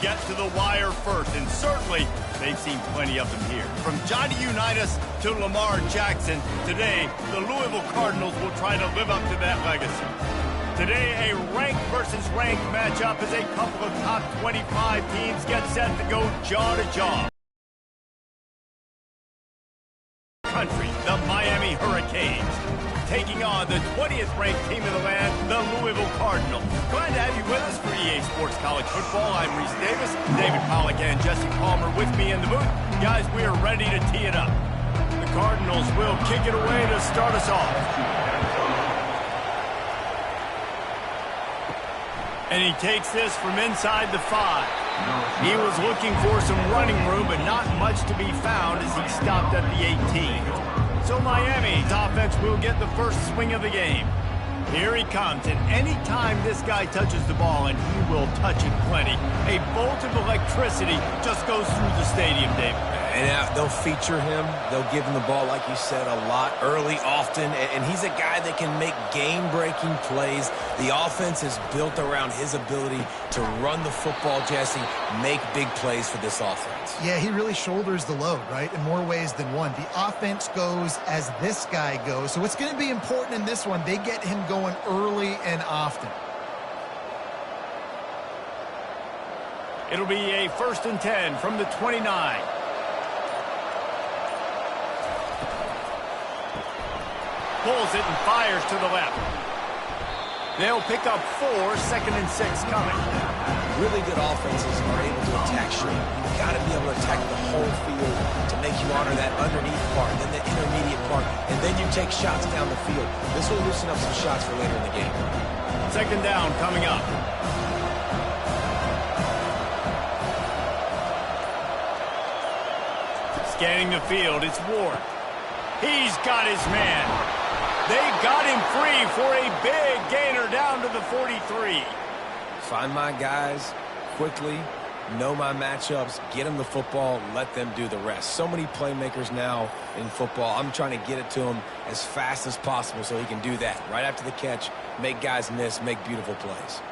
Get to the wire first, and certainly they've seen plenty of them here. From Johnny Unitas to Lamar Jackson, today the Louisville Cardinals will try to live up to that legacy. Today, a ranked versus ranked matchup as a couple of top 25 teams get set to go jaw to jaw. Country, the Miami Hurricanes, taking on the 20th ranked team in the land, the Louisville Cardinals. Glad to have you with us for EA Sports College Football. I'm Reese Davis, David Pollack and Jesse Palmer with me in the booth. Guys, we are ready to tee it up. The Cardinals will kick it away to start us off. And he takes this from inside the 5. He was looking for some running room, but not much to be found as he stopped at the 18. So Miami's offense will get the first swing of the game. Here he comes, and any time this guy touches the ball, and he will touch it plenty, a bolt of electricity just goes through the stadium, David. And they'll feature him. They'll give him the ball, like you said, a lot, early, often. And he's a guy that can make game-breaking plays. The offense is built around his ability to run the football, Jesse, make big plays for this offense. Yeah, he really shoulders the load, right, in more ways than one. The offense goes as this guy goes. So it's going to be important in this one. They get him going early and often. It'll be a 1st and 10 from the 29. Pulls it and fires to the left. They'll pick up 4, 2nd and 6 coming. Really good offenses are able to attack straight. You've got to be able to attack the whole field to make you honor that underneath part, then the intermediate part, and then you take shots down the field. This will loosen up some shots for later in the game. 2nd down coming up. Scanning the field, it's Ward. He's got his man. They got him free for a big gainer down to the 43. Find my guys quickly, know my matchups, get them the football, let them do the rest. So many playmakers now in football. I'm trying to get it to him as fast as possible so he can do that. Right after the catch, make guys miss, make beautiful plays.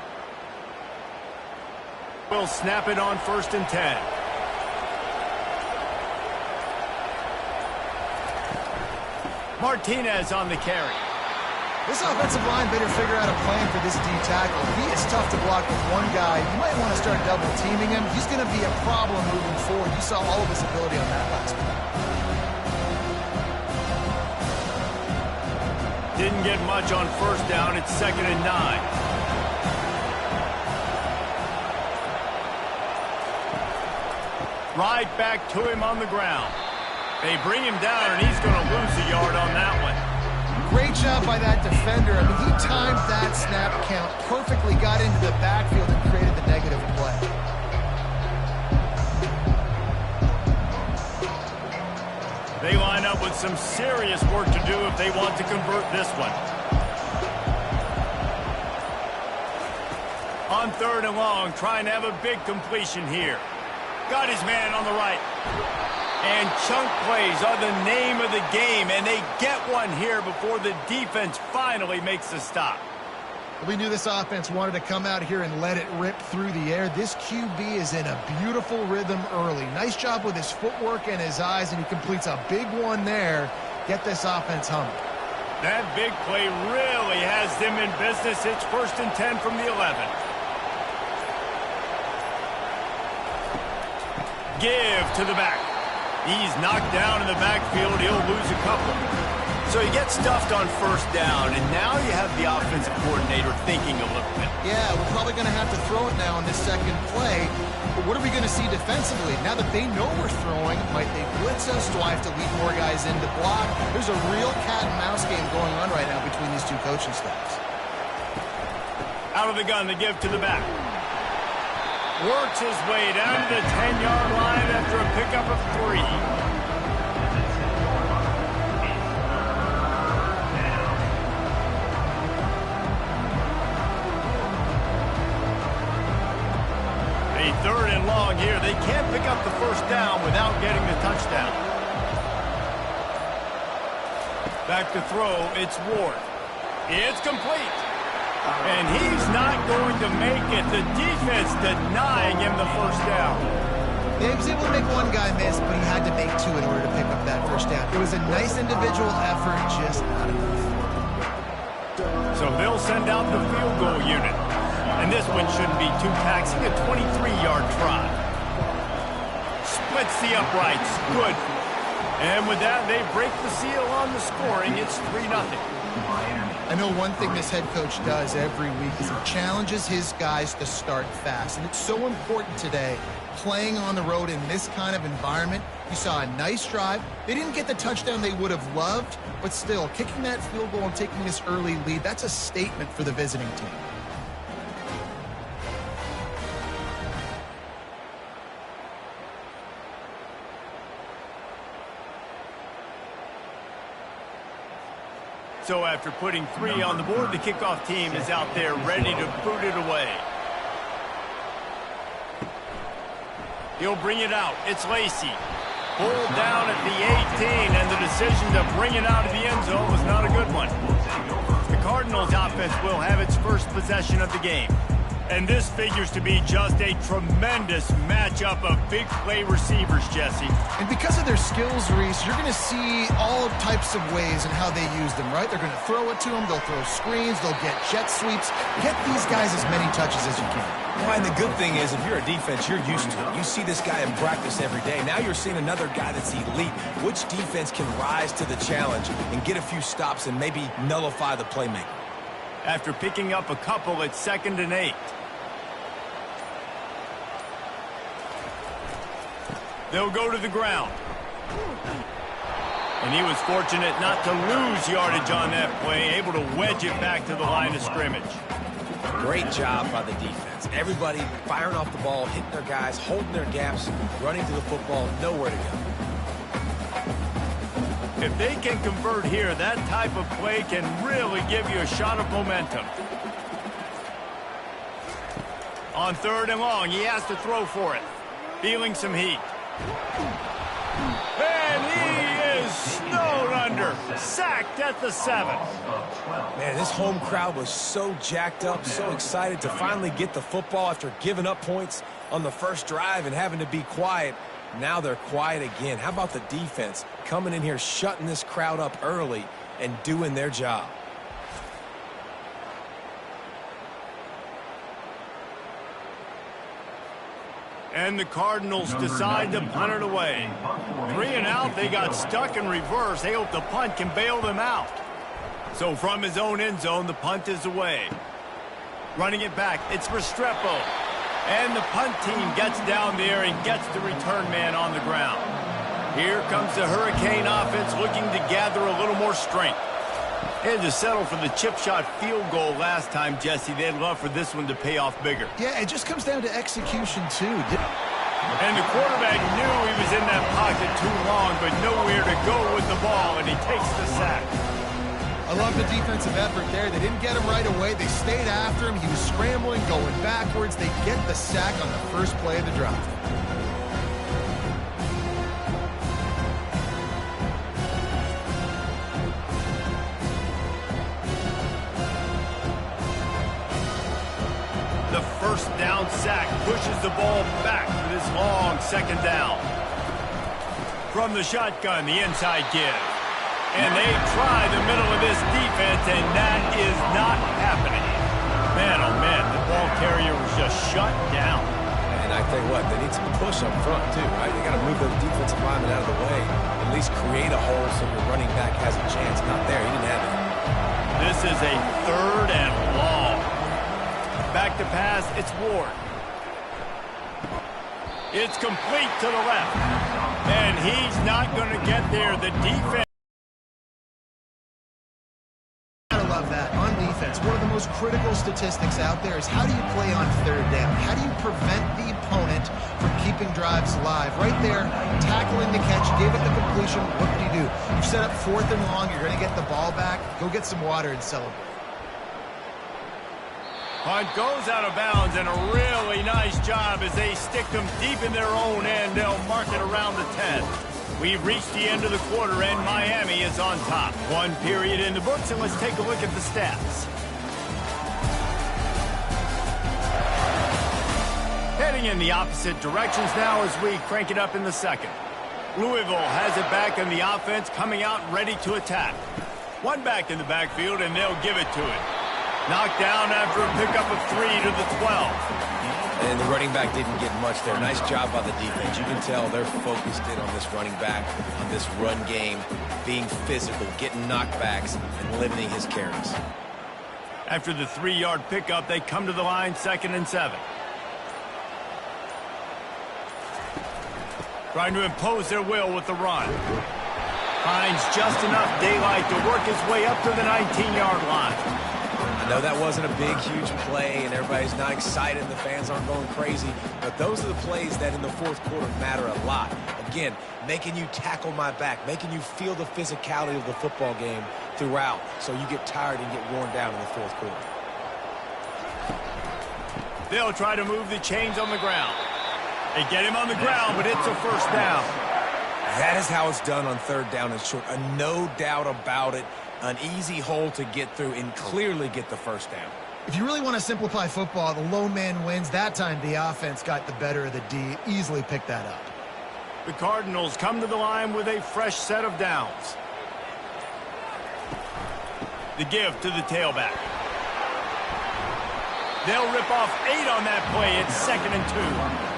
We'll snap it on 1st and 10. Martinez on the carry. This offensive line better figure out a plan for this D tackle. He is tough to block with one guy. You might want to start double teaming him. He's going to be a problem moving forward. You saw all of his ability on that last play. Didn't get much on 1st down. It's 2nd and 9. Right back to him on the ground. They bring him down, and he's going to lose a yard on that one. Great job by that defender. I mean, he timed that snap count perfectly, got into the backfield, and created the negative play. They line up with some serious work to do if they want to convert this one. On 3rd and long, trying to have a big completion here. Got his man on the right. And chunk plays are the name of the game, and they get one here before the defense finally makes a stop. We knew this offense wanted to come out here and let it rip through the air. This QB is in a beautiful rhythm early. Nice job with his footwork and his eyes, and he completes a big one there. Get this offense humming. That big play really has them in business. It's 1st and 10 from the 11. Give to the back. He's knocked down in the backfield. He'll lose a couple. So he gets stuffed on 1st down, and now you have the offensive coordinator thinking a little bit. Yeah, we're probably going to have to throw it now in this 2nd play. But what are we going to see defensively? Now that they know we're throwing, might they blitz us? Do I have to lead more guys in to block? There's a real cat-and-mouse game going on right now between these two coaching staffs. Out of the gun, the give to the back. Works his way down to the 10-yard line after a pickup of 3. A 3rd and long here. They can't pick up the 1st down without getting the touchdown. Back to throw, it's Ward. It's complete. And he's not going to make it. The defense denying him the first down. Yeah, he was able to make one guy miss, but he had to make two in order to pick up that first down. It was a nice individual effort, just not enough. So they'll send out the field goal unit. And this one shouldn't be too taxing, a 23-yard try. Splits the uprights. Good. And with that, they break the seal on the scoring. It's 3-0. I know one thing this head coach does every week is he challenges his guys to start fast. And it's so important today, playing on the road in this kind of environment. You saw a nice drive. They didn't get the touchdown they would have loved, but still, kicking that field goal and taking this early lead, that's a statement for the visiting team. So after putting 3 on the board, the kickoff team is out there ready to boot it away. He'll bring it out. It's Lacey. Pulled down at the 18, and the decision to bring it out of the end zone was not a good one. The Cardinals offense will have its first possession of the game. And this figures to be just a tremendous matchup of big play receivers, Jesse. And because of their skills, Reese, you're going to see all types of ways in how they use them, right? They're going to throw it to them. They'll throw screens. They'll get jet sweeps. Get these guys as many touches as you can. Well, and the good thing is, if you're a defense, you're used to it. You see this guy in practice every day. Now you're seeing another guy that's elite. Which defense can rise to the challenge and get a few stops and maybe nullify the playmaker? After picking up a couple, it's 2nd and 8. They'll go to the ground. And he was fortunate not to lose yardage on that play, able to wedge it back to the line of scrimmage. Great job by the defense. Everybody firing off the ball, hitting their guys, holding their gaps, running to the football, nowhere to go. If they can convert here, that type of play can really give you a shot of momentum. On 3rd and long, he has to throw for it. Feeling some heat. And he is snowed under. Sacked at the 7. Man, this home crowd was so jacked up, so excited to finally get the football after giving up points on the first drive and having to be quiet. Now they're quiet again. How about the defense coming in here, shutting this crowd up early and doing their job? And the Cardinals decide to punt it away. 3 and out, they got stuck in reverse. They hope the punt can bail them out. So from his own end zone, the punt is away. Running it back, it's Restrepo. And the punt team gets down there and gets the return man on the ground. Here comes the Hurricane offense looking to gather a little more strength. They had to settle for the chip shot field goal last time, Jesse. They'd love for this one to pay off bigger. Yeah, it just comes down to execution, too. And the quarterback knew he was in that pocket too long, but nowhere to go with the ball, and he takes the sack. I love the defensive effort there. They didn't get him right away. They stayed after him. He was scrambling, going backwards. They get the sack on the first play of the drive. The first down sack pushes the ball back for this long 2nd down. From the shotgun, the inside give. And they try the middle of this defense, and that is not happening. Man, oh man, the ball carrier was just shut down. And I tell you what, they need some push up front too, right? They got to move those defensive linemen out of the way. At least create a hole so your running back has a chance. Not there, he didn't have it. This is a 3rd and long. Back to pass, it's Ward. It's complete to the left. And he's not going to get there. The defense. Love that. On defense, one of the most critical statistics out there is how do you play on 3rd down? How do you prevent the opponent from keeping drives alive? Right there, tackling the catch, gave it the completion. What do? You set up 4th and long, you're going to get the ball back. Go get some water and celebrate. Punt goes out of bounds, and a really nice job as they stick them deep in their own end. They'll mark it around the 10. We've reached the end of the quarter, and Miami is on top. 1 period in the books, and let's take a look at the stats. Swing in the opposite directions now as we crank it up in the second. Louisville has it back in the offense, coming out ready to attack. One back in the backfield, and they'll give it to it. Knocked down after a pickup of 3 to the 12. And the running back didn't get much there. Nice job by the defense. You can tell they're focused in on this running back, on this run game, being physical, getting knockbacks, and limiting his carries. After the 3-yard pickup, they come to the line, 2nd and 7. Trying to impose their will with the run. Finds just enough daylight to work his way up to the 19-yard line. I know that wasn't a big, huge play, and everybody's not excited, the fans aren't going crazy, but those are the plays that in the fourth quarter matter a lot. Again, making you tackle my back, making you feel the physicality of the football game throughout, so you get tired and get worn down in the fourth quarter. They'll try to move the chains on the ground. They get him on the ground, but it's a first down. That is how it's done on 3rd down and short. No doubt about it. An easy hole to get through and clearly get the first down. If you really want to simplify football, the lone man wins. That time the offense got the better of the D. Easily picked that up. The Cardinals come to the line with a fresh set of downs. The give to the tailback. They'll rip off 8 on that play. It's 2nd and 2.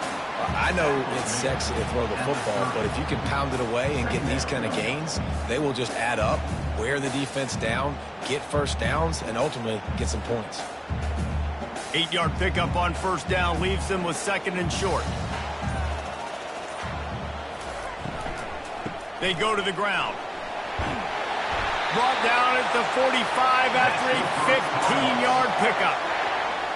I know it's sexy to throw the football, but if you can pound it away and get these kind of gains, they will just add up, wear the defense down, get first downs, and ultimately get some points. 8-yard pickup on first down leaves them with 2nd and short. They go to the ground. Brought down at the 45 after a 15-yard pickup.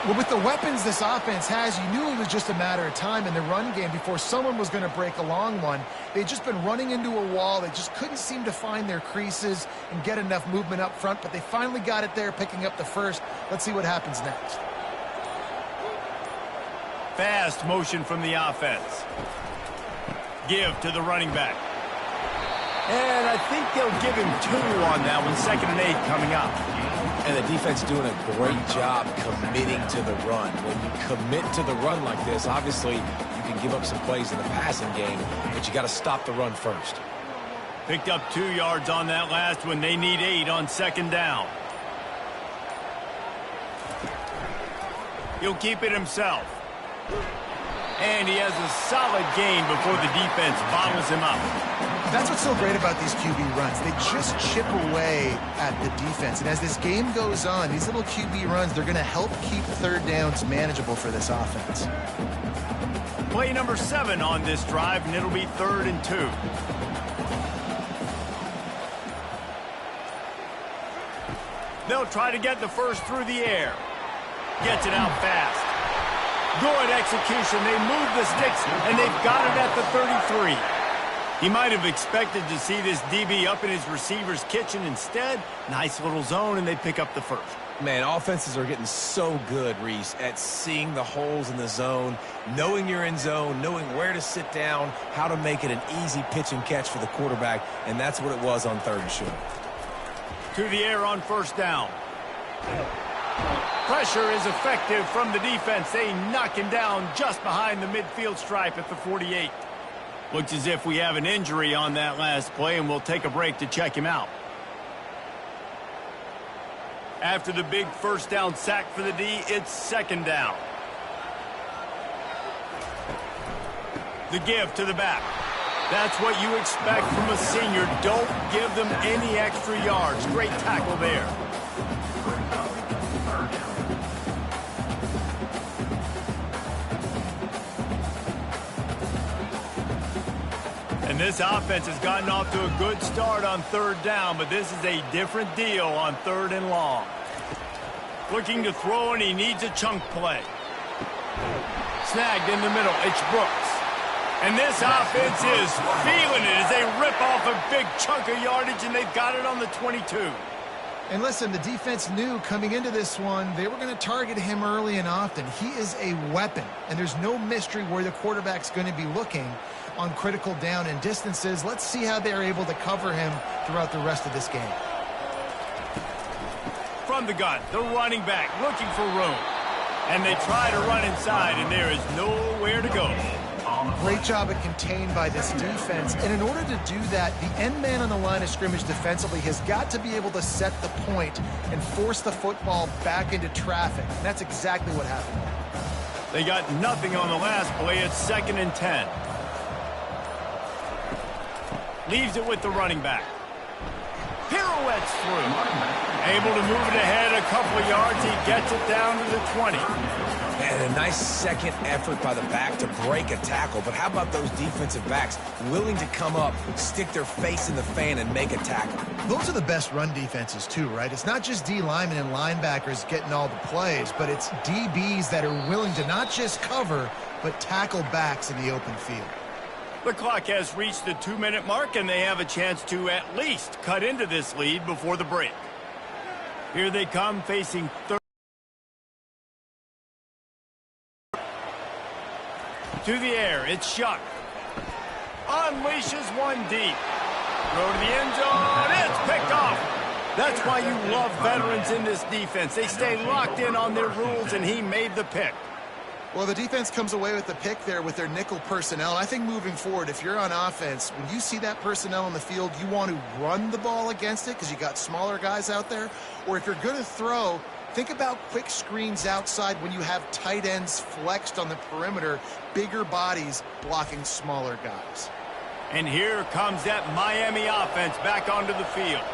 Well, with the weapons this offense has, you knew it was just a matter of time in the run game before someone was going to break a long one. They'd just been running into a wall. They just couldn't seem to find their creases and get enough movement up front, but they finally got it there, picking up the first. Let's see what happens next. Fast motion from the offense. Give to the running back. And I think they'll give him 2 on that one, 2nd and 8 coming up. And the defense doing a great job committing to the run. When you commit to the run like this, obviously you can give up some plays in the passing game, but you got to stop the run first. Picked up 2 yards on that last one. They need 8 on 2nd down. He'll keep it himself. And he has a solid gain before the defense bottles him up. That's what's so great about these QB runs. They just chip away at the defense. And as this game goes on, these little QB runs, they're going to help keep 3rd downs manageable for this offense. Play number 7 on this drive, and it'll be 3rd and 2. They'll try to get the first through the air. Gets it out fast. Good execution. They move the sticks, and they've got it at the 33. He might have expected to see this DB up in his receiver's kitchen. Instead, nice little zone, and they pick up the first. Man, offenses are getting so good, Reese, at seeing the holes in the zone, knowing you're in zone, knowing where to sit down, how to make it an easy pitch and catch for the quarterback, and that's what it was on 3rd and short. To the air on first down. Pressure is effective from the defense. They knock him down just behind the midfield stripe at the 48. Looks as if we have an injury on that last play, and we'll take a break to check him out. After the big first down sack for the D, it's 2nd down. The give to the back. That's what you expect from a senior. Don't give them any extra yards. Great tackle there. And this offense has gotten off to a good start on 3rd down, but this is a different deal on 3rd and long. Looking to throw, and he needs a chunk play. Snagged in the middle. It's Brooks. And this offense is feeling it as they rip off a big chunk of yardage, and they've got it on the 22. And listen, the defense knew coming into this one, they were going to target him early and often. He is a weapon, and there's no mystery where the quarterback's going to be looking on critical down and distances. Let's see how they're able to cover him throughout the rest of this game. From the gun, the running back looking for room. And they try to run inside, and there is nowhere to go. Great job at contained by this defense. And in order to do that, the end man on the line of scrimmage defensively has got to be able to set the point and force the football back into traffic. And that's exactly what happened. They got nothing on the last play. It's 2nd and 10. Leaves it with the running back. Pirouettes through. Able to move it ahead a couple of yards. He gets it down to the 20. And a nice second effort by the back to break a tackle. But how about those defensive backs willing to come up, stick their face in the fan, and make a tackle? Those are the best run defenses, too, right? It's not just D linemen and linebackers getting all the plays, but it's DBs that are willing to not just cover, but tackle backs in the open field. The clock has reached the 2-minute mark, and they have a chance to at least cut into this lead before the break. Here they come, facing third. To the air, it's Shuck. Unleashes one deep. Throw to the end zone, it's picked off. That's why you love veterans in this defense. They stay locked in on their rules, and he made the pick. Well, the defense comes away with the pick there with their nickel personnel. And I think moving forward, if you're on offense, when you see that personnel on the field, you want to run the ball against it because you got smaller guys out there. Or if you're going to throw, think about quick screens outside when you have tight ends flexed on the perimeter, bigger bodies blocking smaller guys. And here comes that Miami offense back onto the field.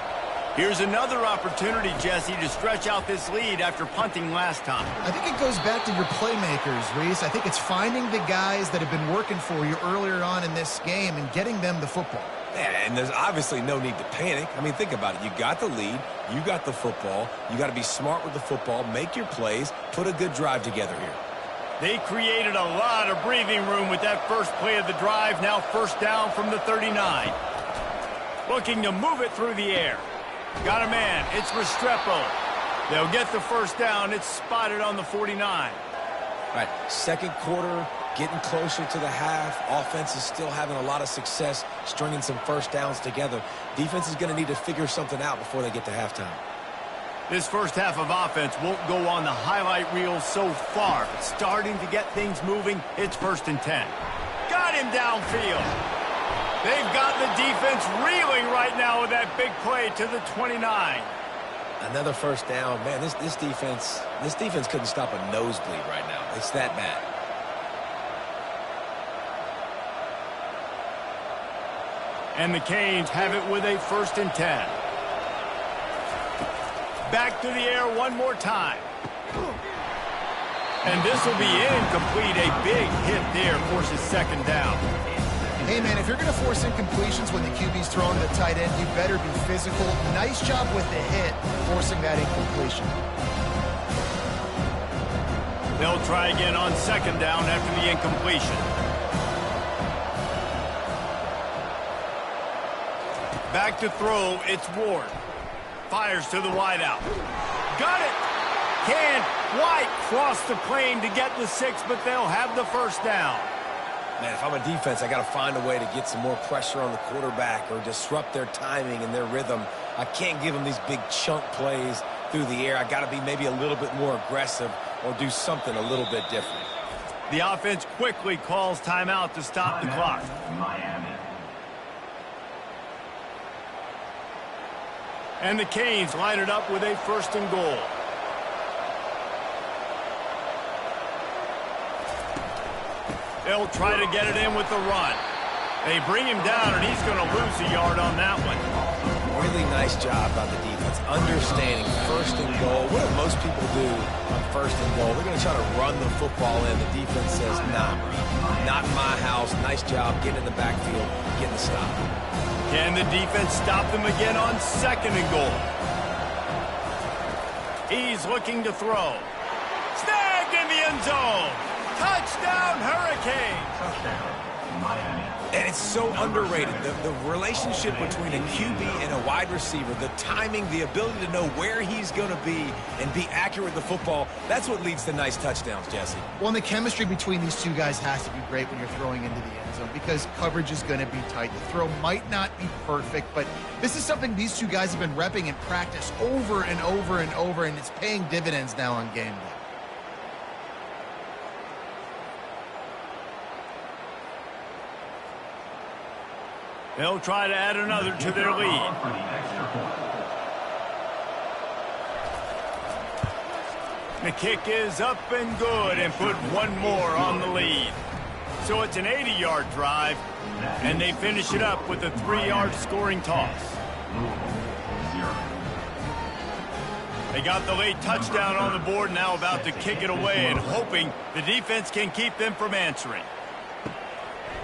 Here's another opportunity, Jesse, to stretch out this lead after punting last time. I think it goes back to your playmakers, Reese. I think it's finding the guys that have been working for you earlier on in this game and getting them the football. Yeah, and there's obviously no need to panic. I mean, think about it. You got the lead. You got the football. You got to be smart with the football, make your plays, put a good drive together here. They created a lot of breathing room with that first play of the drive. Now 1st down from the 39. Looking to move it through the air. Got a man. It's Restrepo. They'll get the 1st down. It's spotted on the 49. All right, second quarter, getting closer to the half. Offense is still having a lot of success stringing some 1st downs together. Defense is going to need to figure something out before they get to halftime. This first half of offense won't go on the highlight reel so far. But starting to get things moving, it's 1st and 10. Got him downfield. They've got the defense reeling right now with that big play to the 29. Another 1st down. Man, this defense couldn't stop a nosebleed right now. It's that bad. And the Canes have it with a 1st and 10. Back to the air one more time. And this will be incomplete. A big hit there forces 2nd down. Hey, man, if you're going to force incompletions when the QB's throwing to the tight end, you better be physical. Nice job with the hit, forcing that incompletion. They'll try again on 2nd down after the incompletion. Back to throw, it's Ward. Fires to the wideout. Got it! Can White cross the plane to get the 6, but they'll have the 1st down. Man, if I'm a defense, I got to find a way to get some more pressure on the quarterback or disrupt their timing and their rhythm. I can't give them these big chunk plays through the air. I got to be maybe a little bit more aggressive or do something a little bit different. The offense quickly calls timeout to stop the clock. Miami. And the Canes line it up with a 1st and goal. They'll try to get it in with the run. They bring him down, and he's going to lose a yard on that one. Really nice job by the defense, understanding 1st and goal. What do most people do on 1st and goal? They're going to try to run the football in. The defense says, nah, not in my house. Nice job getting in the backfield, getting the stop. Can the defense stop them again on 2nd and goal? He's looking to throw. Snagged in the end zone. Touchdown, Hurricanes! Touchdown, Miami. And it's so underrated. The relationship between a QB and a wide receiver, the timing, the ability to know where he's going to be and be accurate with the football, that's what leads to nice touchdowns, Jesse. Well, and the chemistry between these two guys has to be great when you're throwing into the end zone because coverage is going to be tight. The throw might not be perfect, but this is something these two guys have been repping in practice over and over and over, and it's paying dividends now on game day. They'll try to add another to their lead. The kick is up and good and put one more on the lead. So it's an 80-yard drive, and they finish it up with a 3-yard scoring toss. They got the late touchdown on the board, now about to kick it away and hoping the defense can keep them from answering.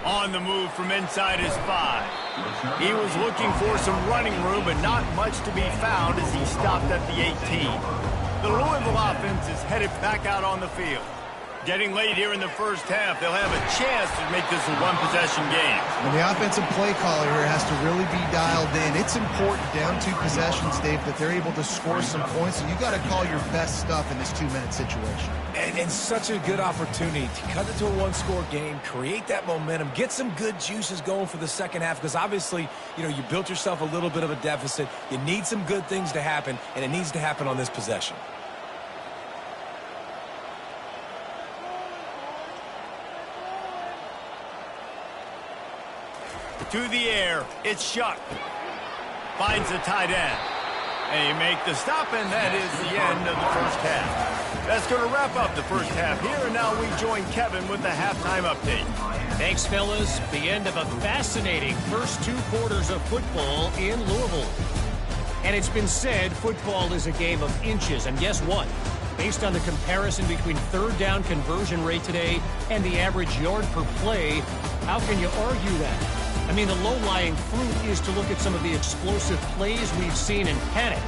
On the move from inside his 5. He was looking for some running room, but not much to be found as he stopped at the 18. The Louisville offense is headed back out on the field. Getting late here in the first half, they'll have a chance to make this a one-possession game. And the offensive play caller here has to really be dialed in. It's important down 2 possessions, Dave, that they're able to score some points. So you got to call your best stuff in this 2-minute situation. And such a good opportunity to cut it to a one-score game, create that momentum, get some good juices going for the second half, because obviously, you built yourself a little bit of a deficit. You need some good things to happen, and it needs to happen on this possession. To the air, it's Shuck. Finds the tight end. They make the stop, and that is the end of the first half. That's going to wrap up the first half here, and now we join Kevin with the halftime update. Thanks, fellas. The end of a fascinating first 2 quarters of football in Louisville. And it's been said football is a game of inches, and guess what? Based on the comparison between third down conversion rate today and the average yard per play, how can you argue that? I mean, the low-lying fruit is to look at some of the explosive plays we've seen and panic.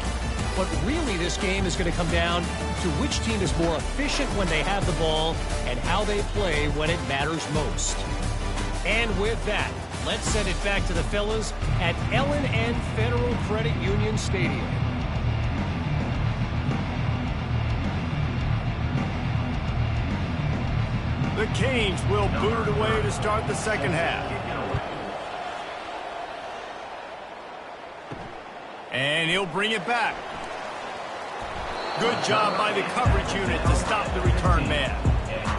But really, this game is going to come down to which team is more efficient when they have the ball and how they play when it matters most. And with that, let's send it back to the fellas at L&N Federal Credit Union Stadium. The Canes will boot it away to start the second half. And he'll bring it back. Good job by the coverage unit to stop the return man.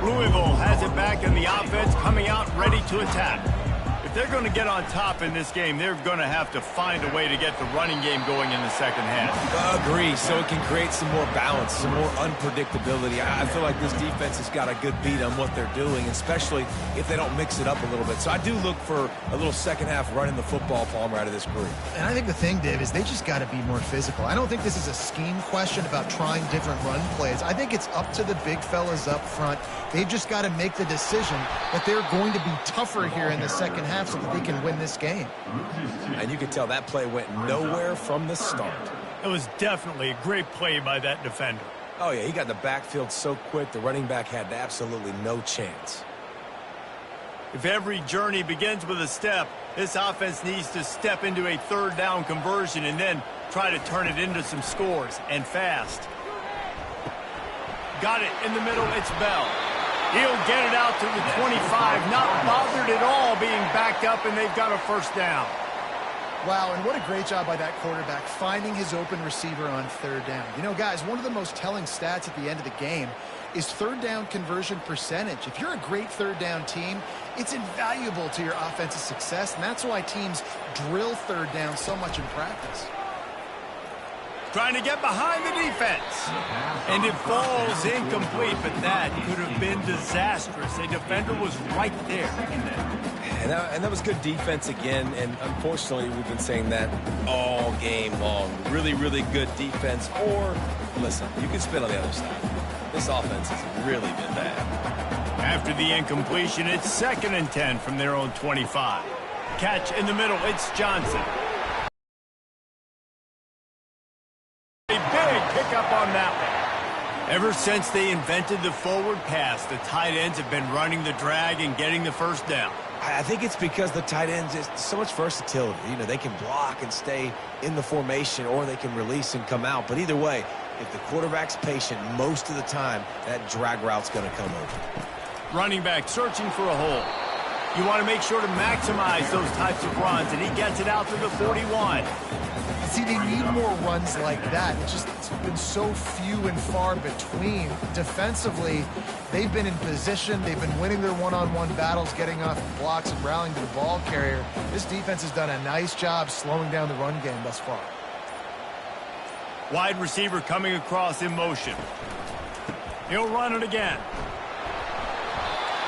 Louisville has it back, and the offense coming out ready to attack. If they're going to get on top in this game, they're going to have to find a way to get the running game going in the second half. Agree, so it can create some more balance, some more unpredictability. I feel like this defense has got a good beat on what they're doing, especially if they don't mix it up a little bit. So I do look for a little second half running the football, Palmer, out of this group. And I think the thing, Dave, is they just got to be more physical. I don't think this is a scheme question about trying different run plays. I think it's up to the big fellas up front. They've just got to make the decision that they're going to be tougher here in the second half so that they can win this game. And you can tell that play went nowhere from the start. It was definitely a great play by that defender. Oh, yeah, he got in the backfield so quick, the running back had absolutely no chance. If every journey begins with a step, this offense needs to step into a third down conversion and then try to turn it into some scores, and fast. Got it in the middle, it's Bell. He'll get it out to the 25, not bothered at all being backed up, and they've got a first down. Wow, and what a great job by that quarterback finding his open receiver on third down. You know, guys, one of the most telling stats at the end of the game is third down conversion percentage. If you're a great third down team, it's invaluable to your offensive success, and that's why teams drill third down so much in practice. Trying to get behind the defense. And it falls incomplete, but that could have been disastrous. A defender was right there. And that was good defense again, and unfortunately, we've been saying that all game long. Really, really good defense, or, listen, you can spin on the other side. This offense has really been bad. After the incompletion, it's 2nd and 10 from their own 25. Catch in the middle, it's Johnson. Pick up on that one. Ever since they invented the forward pass, the tight ends have been running the drag and getting the first down. I think it's because the tight ends is so much versatility. You know, they can block and stay in the formation, or they can release and come out. But either way, if the quarterback's patient most of the time, that drag route's going to come over. Running back searching for a hole. You want to make sure to maximize those types of runs, and he gets it out to the 41. See, they need more runs like that. It's been so few and far between. Defensively, they've been in position. They've been winning their one-on-one battles, getting off blocks and rallying to the ball carrier. This defense has done a nice job slowing down the run game thus far. Wide receiver coming across in motion. He'll run it again.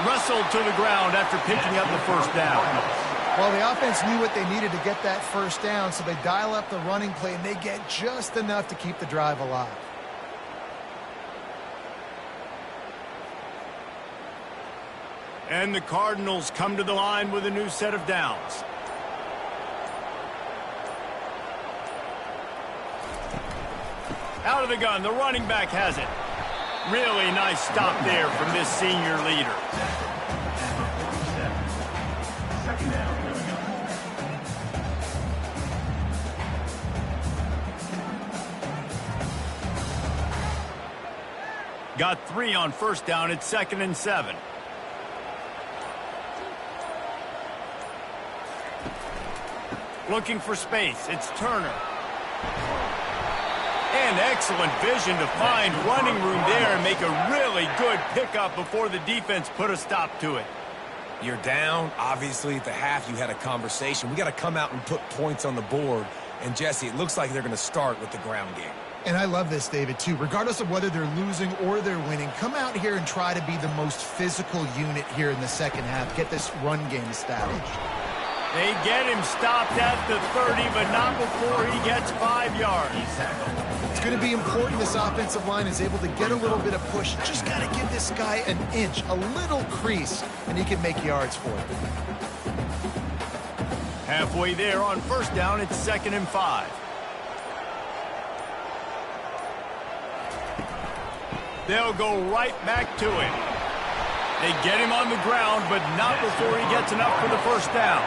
Wrestled to the ground after picking up the first down. Well, the offense knew what they needed to get that first down, so they dial up the running play, and they get just enough to keep the drive alive. And the Cardinals come to the line with a new set of downs. Out of the gun, the running back has it. Really nice stop there from this senior leader. Second down. Got 3 on first down. It's 2nd and 7. Looking for space. It's Turner. And excellent vision to find running room there and make a really good pickup before the defense put a stop to it. You're down. Obviously, at the half, you had a conversation. We got to come out and put points on the board. And, Jesse, it looks like they're going to start with the ground game. And I love this, David, too. Regardless of whether they're losing or they're winning, come out here and try to be the most physical unit here in the second half. Get this run game established. They get him stopped at the 30, but not before he gets 5 yards. It's going to be important this offensive line is able to get a little bit of push. Just got to give this guy an inch, a little crease, and he can make yards for it. Halfway there on first down, it's 2nd and 5. They'll go right back to him. They get him on the ground, but not before he gets enough for the first down.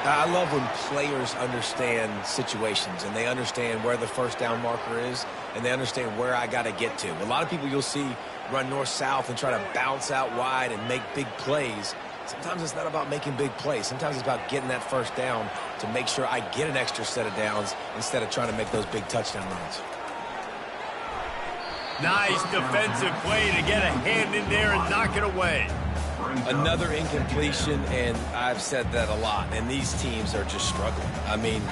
I love when players understand situations and they understand where the first down marker is and they understand where I got to get to. A lot of people you'll see run north-south and try to bounce out wide and make big plays. Sometimes it's not about making big plays. Sometimes it's about getting that first down to make sure I get an extra set of downs instead of trying to make those big touchdown runs. Nice defensive play to get a hand in there and knock it away. Another incompletion, and I've said that a lot, and these teams are just struggling. I mean,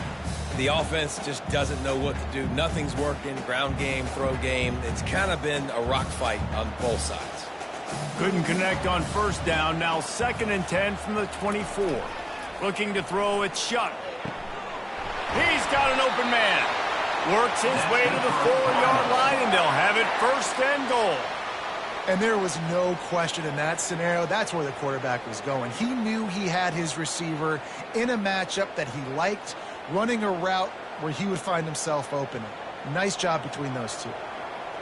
the offense just doesn't know what to do. Nothing's working, ground game, throw game. It's kind of been a rock fight on both sides. Couldn't connect on first down. Now 2nd and 10 from the 24. Looking to throw, it's Shuck. He's got an open man. Works his way to the 4-yard line, and they'll have it 1st and goal. And there was no question in that scenario. That's where the quarterback was going. He knew he had his receiver in a matchup that he liked, running a route where he would find himself open. Nice job between those two.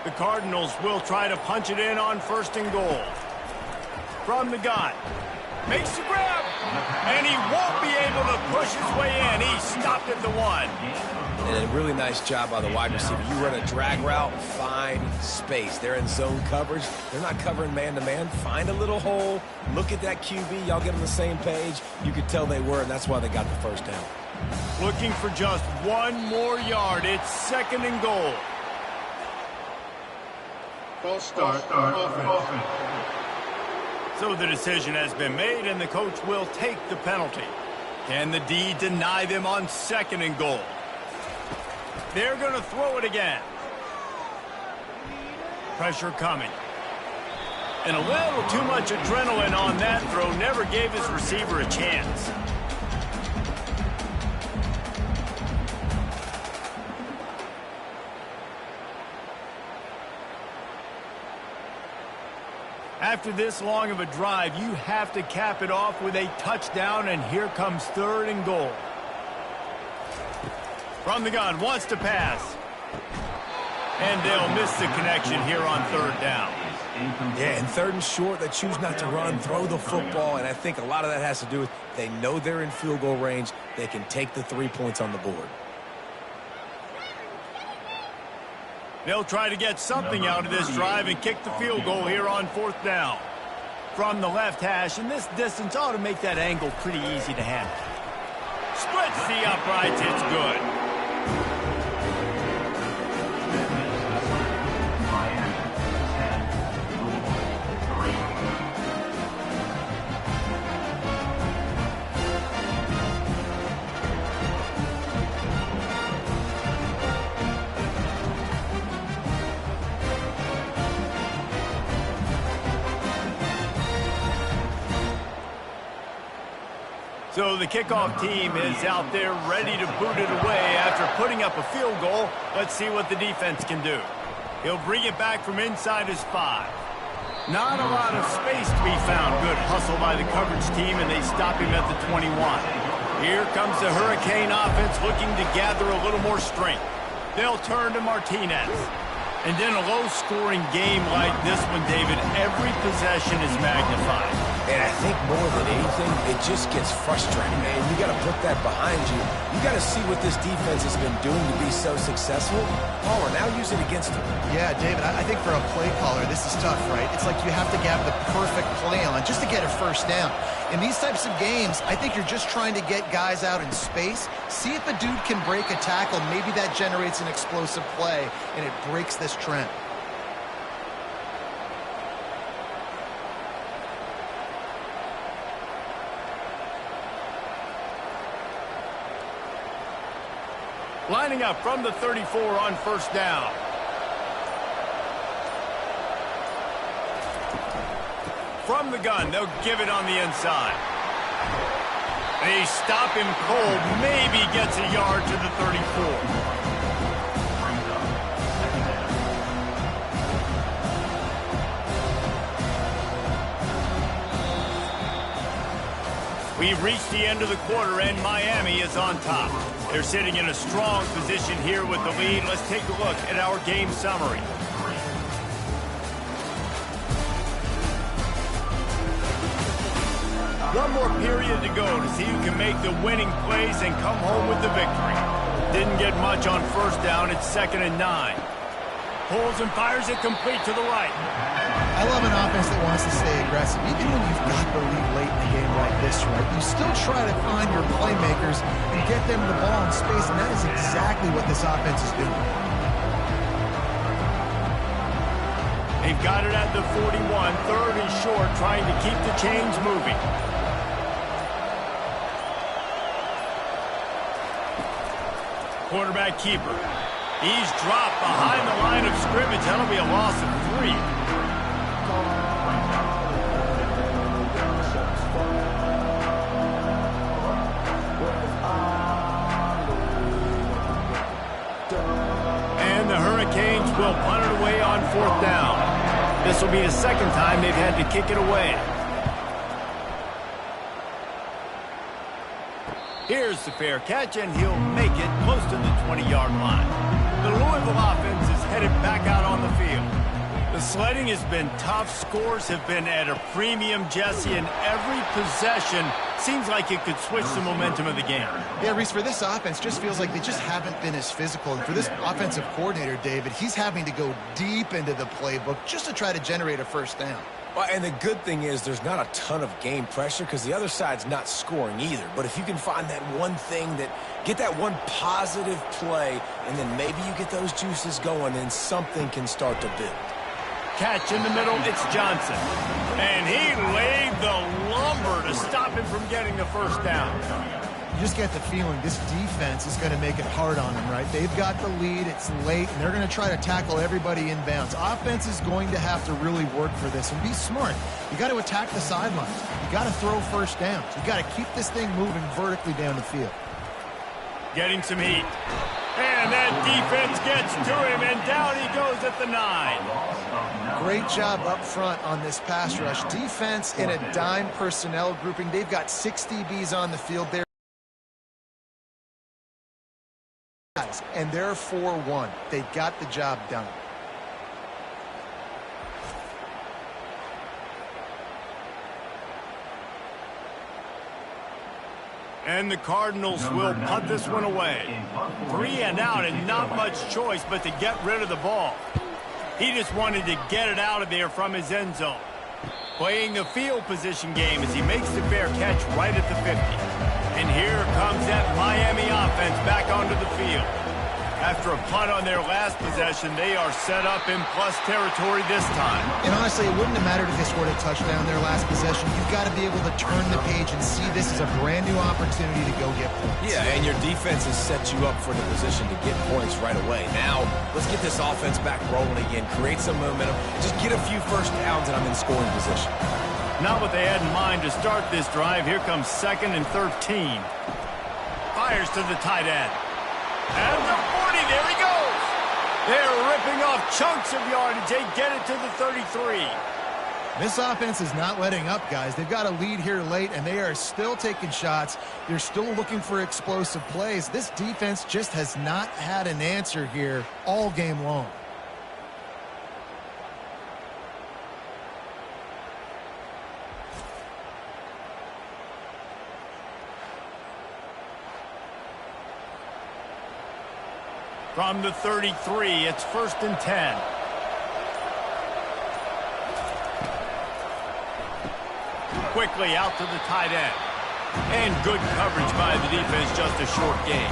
The Cardinals will try to punch it in on 1st and goal. From the gun. Makes the grab. And he won't be able to push his way in. He stopped at the 1. And a really nice job by the wide receiver. You run a drag route, find space. They're in zone coverage. They're not covering man-to-man. Find a little hole. Look at that QB. Y'all get on the same page. You could tell they were, and that's why they got the first down. Looking for just 1 more yard. It's 2nd and goal. False start. Offense. So the decision has been made, and the coach will take the penalty. Can the D deny them on 2nd and goal? They're going to throw it again. Pressure coming. And a little too much adrenaline on that throw. Never gave his receiver a chance. After this long of a drive, you have to cap it off with a touchdown, and here comes 3rd and goal. From the gun, wants to pass. And they'll miss the connection here on 3rd down. Yeah, and 3rd and short, they choose not to run, throw the football, and I think a lot of that has to do with they know they're in field goal range. They can take the 3 points on the board. They'll try to get something out of this drive and kick the field goal here on 4th down. From the left hash, and this distance ought to make that angle pretty easy to handle. Splits the uprights, it's good. Miami 10, Louisville 3. So the kickoff team is out there ready to boot it away after putting up a field goal. Let's see what the defense can do. He'll bring it back from inside his 5. Not a lot of space to be found. Good hustle by the coverage team, and they stop him at the 21. Here comes the Hurricane offense looking to gather a little more strength. They'll turn to Martinez. And in a low-scoring game like this one, David, every possession is magnified. And I think more than anything, it just gets frustrating, man. You got to put that behind you. You got to see what this defense has been doing to be so successful. Pollard, now use it against them. Yeah, David, I think for a play caller, this is tough, right? It's like you have to have the perfect play on just to get a first down. In these types of games, I think you're just trying to get guys out in space, see if a dude can break a tackle. Maybe that generates an explosive play, and it breaks this trend. Lining up from the 34 on first down. From the gun, they'll give it on the inside. They stop him cold, maybe gets a yard to the 34. We've reached the end of the quarter, and Miami is on top. They're sitting in a strong position here with the lead. Let's take a look at our game summary. One more period to go to see who can make the winning plays and come home with the victory. Didn't get much on first down. It's 2nd and 9. Pulls and fires it complete to the right. I love an offense that wants to stay aggressive. Even when you've got the lead late in a game like this, right, you still try to find your playmakers and get them the ball in space, and that is exactly what this offense is doing. They've got it at the 41, 3rd and short, trying to keep the chains moving. Quarterback keeper. He's dropped behind the line of scrimmage. That'll be a loss of 3. And the Hurricanes will punt it away on 4th down. This will be the 2nd time they've had to kick it away. Here's the fair catch, and he'll make it close to the 20-yard line. The Louisville offense is headed back out on the field. The sledding has been tough. Scores have been at a premium, Jesse, and every possession seems like it could switch the momentum of the game. Yeah, Reese, for this offense, just feels like they just haven't been as physical. And for this offensive coordinator, David, he's having to go deep into the playbook just to try to generate a first down. Well, and the good thing is there's not a ton of game pressure because the other side's not scoring either. But if you can find that one thing get that one positive play, and then maybe you get those juices going, and something can start to build. Catch in the middle, it's Johnson. And he laid the lumber to stop him from getting the first down. You just get the feeling this defense is going to make it hard on them, right? They've got the lead, it's late, and they're going to try to tackle everybody inbounds. Offense is going to have to really work for this and be smart. You got to attack the sidelines. You got to throw first downs. You got to keep this thing moving vertically down the field. Getting some heat. And that defense gets to him, and down he goes at the 9. Great job up front on this pass rush. Defense in a dime personnel grouping. They've got 6 DBs on the field there. And they're 4-1. They got the job done. And the Cardinals will punt this one away. 3 and out, and not much choice but to get rid of the ball. He just wanted to get it out of there from his end zone. Playing the field position game as he makes the fair catch right at the 50. And here comes that Miami offense back onto the field. After a punt on their last possession, they are set up in plus territory this time. And honestly, it wouldn't have mattered if they scored a touchdown their last possession. You've got to be able to turn the page and see this as a brand new opportunity to go get points. Yeah, and your defense has set you up for the position to get points right away. Now, let's get this offense back rolling again, create some momentum, just get a few first downs, and I'm in scoring position. Not what they had in mind to start this drive. Here comes 2nd and 13. Fires to the tight end. And the 40, there he goes. They're ripping off chunks of yardage. They get it to the 33. This offense is not letting up, guys. They've got a lead here late, and they are still taking shots. They're still looking for explosive plays. This defense just has not had an answer here all game long. From the 33, it's 1st and 10. Quickly out to the tight end. And good coverage by the defense, just a short gain.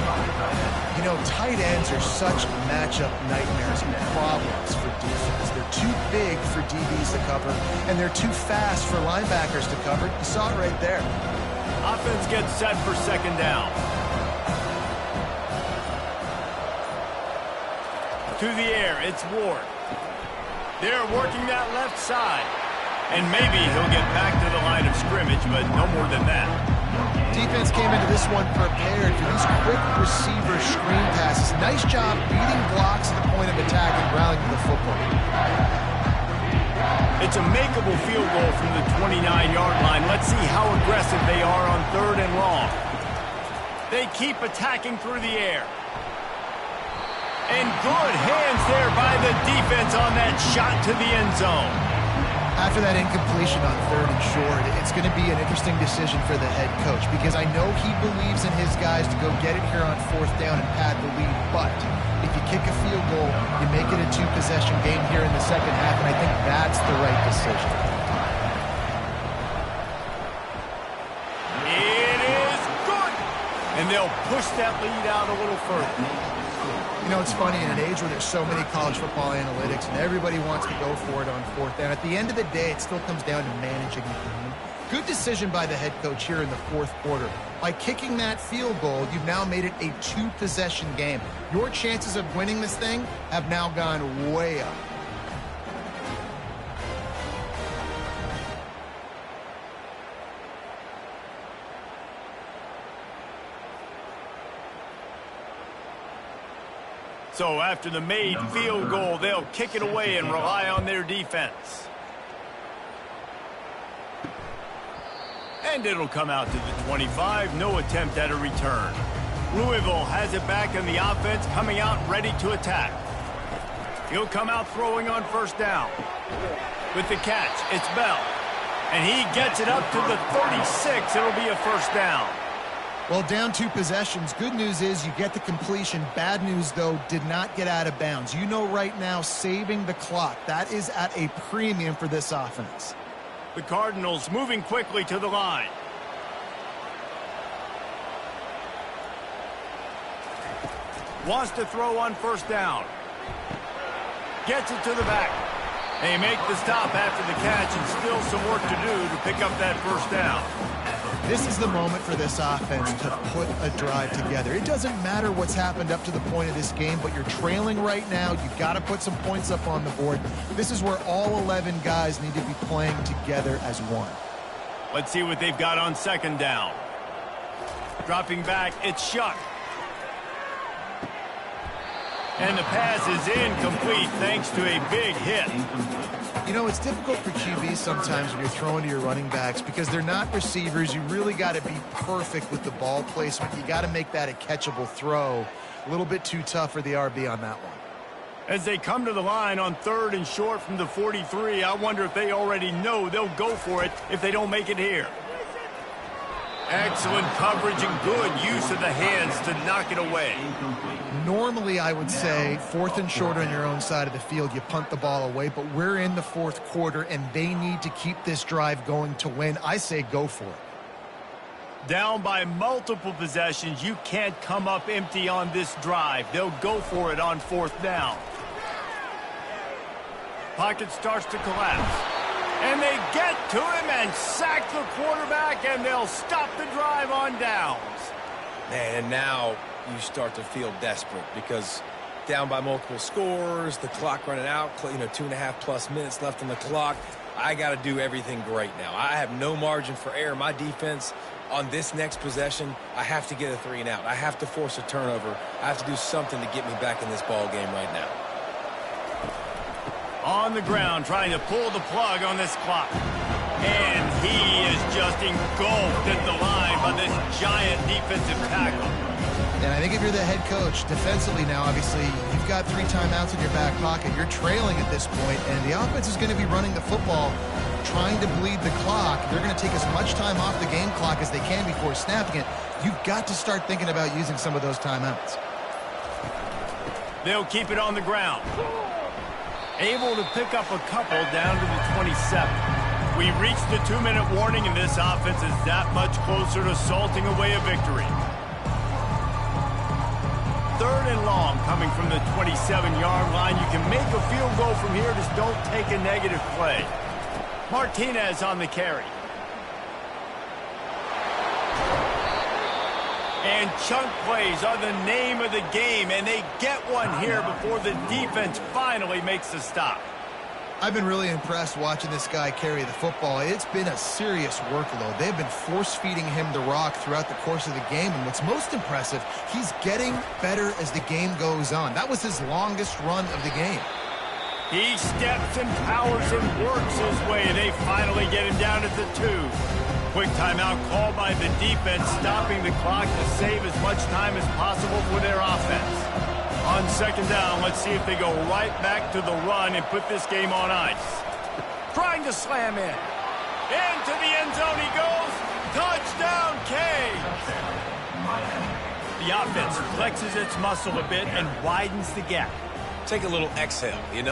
You know, tight ends are such matchup nightmares and problems for defense. They're too big for DBs to cover, and they're too fast for linebackers to cover. You saw it right there. Offense gets set for 2nd down. To the air, it's Ward. They're working that left side. And maybe he'll get back to the line of scrimmage, but no more than that. Defense came into this one prepared for these quick receiver screen passes. Nice job beating blocks at the point of attack and rallying to the football. It's a makeable field goal from the 29-yard line. Let's see how aggressive they are on 3rd and long. They keep attacking through the air. And good hands there by the defense on that shot to the end zone. After that incompletion on 3rd and short, it's going to be an interesting decision for the head coach because I know he believes in his guys to go get it here on 4th down and pad the lead. But if you kick a field goal, you make it a 2-possession game here in the 2nd half, and I think that's the right decision. It is good. And they'll push that lead out a little further. You know, it's funny, in an age where there's so many college football analytics and everybody wants to go for it on 4th down, at the end of the day, it still comes down to managing the game. Good decision by the head coach here in the 4th quarter. By kicking that field goal, you've now made it a 2-possession game. Your chances of winning this thing have now gone way up. So after the made field goal, they'll kick it away and rely on their defense. And it'll come out to the 25. No attempt at a return. Louisville has it back in the offense, coming out ready to attack. He'll come out throwing on 1st down. With the catch, it's Bell. And he gets it up to the 36. It'll be a 1st down. Well, down 2 possessions. Good news is you get the completion. Bad news, though, did not get out of bounds. You know right now, saving the clock. That is at a premium for this offense. The Cardinals moving quickly to the line. Wants to throw on 1st down. Gets it to the back. They make the stop after the catch and still some work to do to pick up that 1st down. This is the moment for this offense to put a drive together. It doesn't matter what's happened up to the point of this game, but you're trailing right now. You've got to put some points up on the board. This is where all 11 guys need to be playing together as one. Let's see what they've got on 2nd down. Dropping back, it's Shuck. And the pass is incomplete thanks to a big hit. You know, it's difficult for QBs sometimes when you're throwing to your running backs because they're not receivers. You really got to be perfect with the ball placement. You got to make that a catchable throw. A little bit too tough for the RB on that one. As they come to the line on 3rd and short from the 43, I wonder if they already know they'll go for it if they don't make it here. Excellent coverage and good use of the hands to knock it away. Normally, I would say 4th and short on your own side of the field, you punt the ball away, but we're in the 4th quarter, and they need to keep this drive going to win. I say go for it. Down by multiple possessions, you can't come up empty on this drive. They'll go for it on 4th down. Pocket starts to collapse. And they get to him and sack the quarterback, and they'll stop the drive on downs. Man, and now you start to feel desperate because down by multiple scores, the clock running out, 2.5+ minutes left on the clock. I got to do everything great now. I have no margin for error. My defense on this next possession, I have to get a 3 and out. I have to force a turnover. I have to do something to get me back in this ball game right now. On the ground, trying to pull the plug on this clock. And he is just engulfed at the line by this giant defensive tackle. And I think if you're the head coach, defensively now, obviously, you've got 3 timeouts in your back pocket. You're trailing at this point, and the offense is going to be running the football, trying to bleed the clock. They're going to take as much time off the game clock as they can before snapping it. You've got to start thinking about using some of those timeouts. They'll keep it on the ground. Able to pick up a couple down to the 27. We reached the 2-minute warning, and this offense is that much closer to salting away a victory. 3rd and long coming from the 27-yard line. You can make a field goal from here, just don't take a negative play. Martinez on the carry. And chunk plays are the name of the game, and they get one here before the defense finally makes the stop. I've been really impressed watching this guy carry the football. It's been a serious workload. They've been force-feeding him the rock throughout the course of the game, and what's most impressive, he's getting better as the game goes on. That was his longest run of the game. He steps and powers and works his way. They finally get him down at the 2. Quick timeout called by the defense, stopping the clock to save as much time as possible for their offense. On 2nd down, let's see if they go right back to the run and put this game on ice. Trying to slam in. Into the end zone he goes. Touchdown, K. The offense flexes its muscle a bit and widens the gap. Take a little exhale. You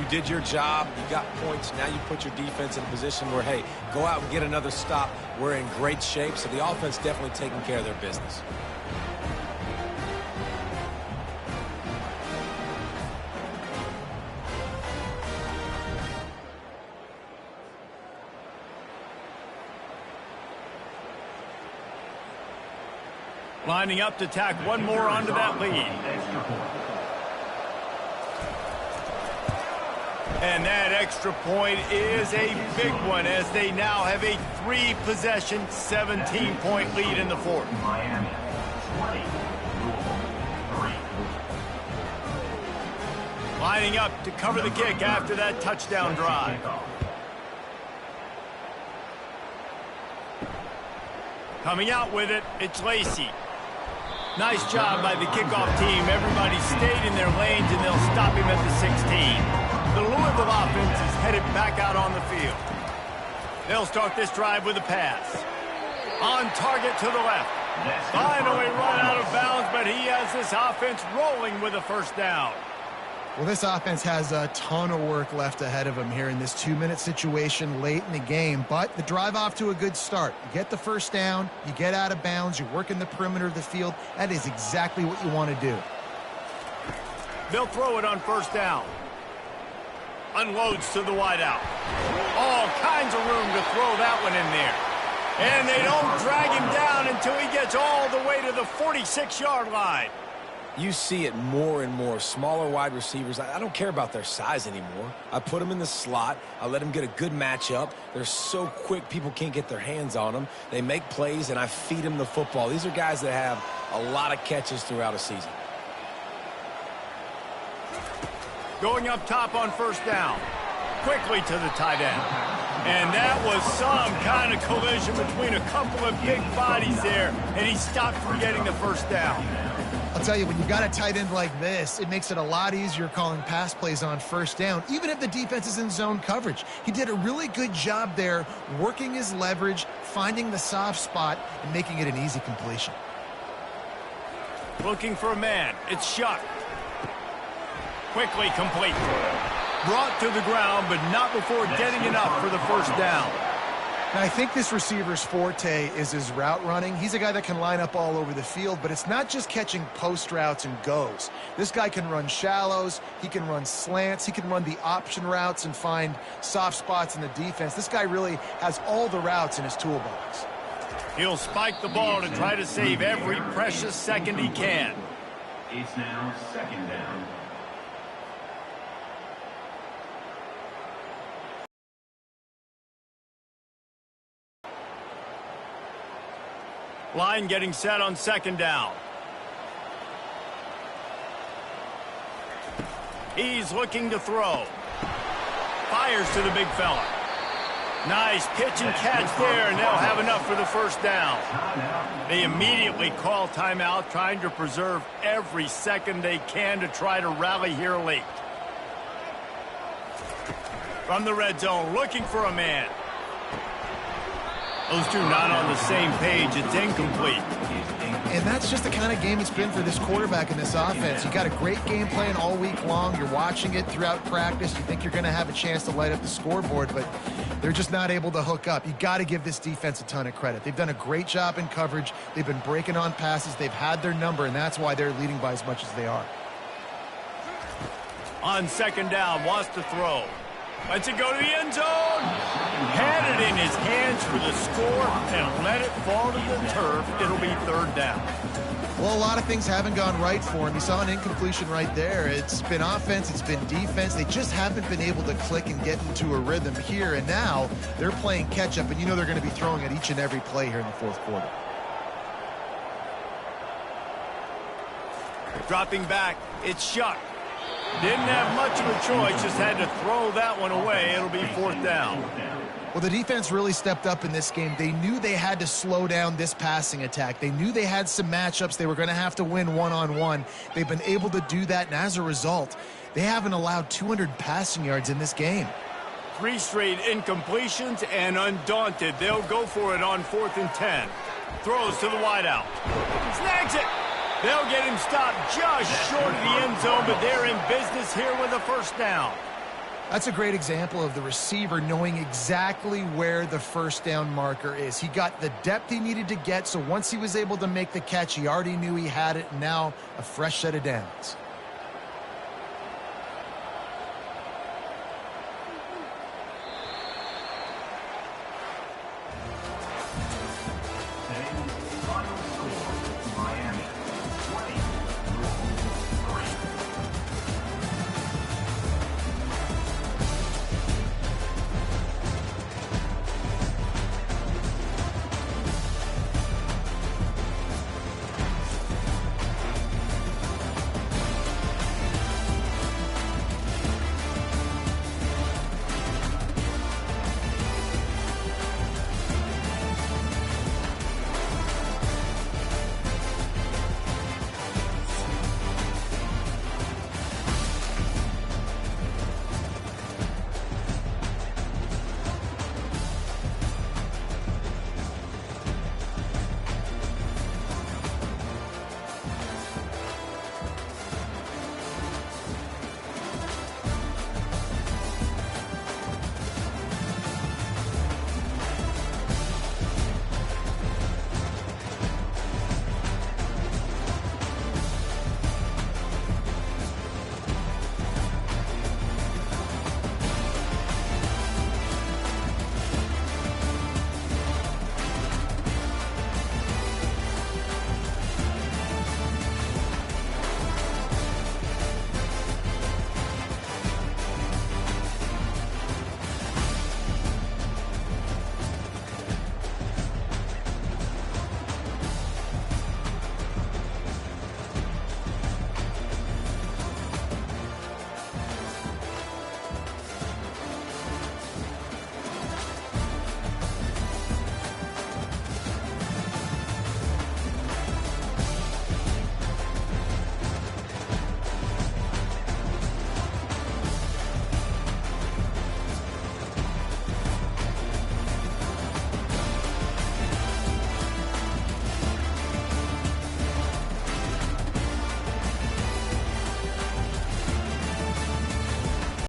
did your job. You got points. Now you put your defense in a position where, hey, go out and get another stop. We're in great shape, so the offense definitely taking care of their business. Lining up to tack one more onto that lead. And that extra point is a big one as they now have a 3-possession, 17-point lead in the 4th. Miami 20, Louisville 3. Lining up to cover the kick after that touchdown drive. Coming out with it, it's Lacey. Nice job by the kickoff team. Everybody stayed in their lanes, and they'll stop him at the 16. The Louisville offense is headed back out on the field. They'll start this drive with a pass. On target to the left. Finally run out of bounds, but he has this offense rolling with a 1st down. Well, this offense has a ton of work left ahead of them here in this 2-minute situation late in the game, but the drive off to a good start. You get the 1st down, you get out of bounds, you work in the perimeter of the field. That is exactly what you want to do. They'll throw it on 1st down. Unloads to the wideout. All kinds of room to throw that one in there. And they don't drag him down until he gets all the way to the 46-yard line. You see it more and more. Smaller wide receivers, I don't care about their size anymore. I put them in the slot. I let them get a good matchup. They're so quick, people can't get their hands on them. They make plays, and I feed them the football. These are guys that have a lot of catches throughout a season. Going up top on 1st down. Quickly to the tight end. And that was some kind of collision between a couple of big bodies there, and he stopped from getting the 1st down. I'll tell you, when you've got a tight end like this, it makes it a lot easier calling pass plays on 1st down, even if the defense is in zone coverage. He did a really good job there, working his leverage, finding the soft spot, and making it an easy completion. Looking for a man. It's Shuck. Quickly complete. Brought to the ground, but not before getting enough for the 1st down. Now, I think this receiver's forte is his route running. He's a guy that can line up all over the field, but it's not just catching post routes and goes. This guy can run shallows, he can run slants, he can run the option routes and find soft spots in the defense. This guy really has all the routes in his toolbox. He'll spike the ball to try to save every precious second he can. It's now 2nd down. Line getting set on 2nd down. He's looking to throw. Fires to the big fella. Nice pitch and catch there, and they'll have enough for the 1st down. They immediately call timeout, trying to preserve every second they can to try to rally here late. From the red zone, looking for a man. Those two not on the same page. It's incomplete. And that's just the kind of game it's been for this quarterback in this offense. You got a great game plan all week long. You're watching it throughout practice. You think you're going to have a chance to light up the scoreboard, but they're just not able to hook up. You got to give this defense a ton of credit. They've done a great job in coverage. They've been breaking on passes. They've had their number, and that's why they're leading by as much as they are. On 2nd down, wants to throw. Lets it go to the end zone. Had it in his hands for the score and let it fall to the turf. It'll be 3rd down. Well, a lot of things haven't gone right for him. You saw an incompletion right there. It's been offense, it's been defense. They just haven't been able to click and get into a rhythm here. And now they're playing catch-up, and you know they're going to be throwing at each and every play here in the 4th quarter. Dropping back, it's Shuck. Didn't have much of a choice, just had to throw that one away. It'll be 4th down. Well, the defense really stepped up in this game. They knew they had to slow down this passing attack. They knew they had some matchups they were going to have to win one-on-one. They've been able to do that, and as a result, they haven't allowed 200 passing yards in this game. 3 straight incompletions, and undaunted, they'll go for it on 4th and 10. Throws to the wideout. Snags it. They'll get him stopped just short of the end zone, but they're in business here with a 1st down. That's a great example of the receiver knowing exactly where the 1st down marker is. He got the depth he needed to get, so once he was able to make the catch, he already knew he had it, and now a fresh set of downs.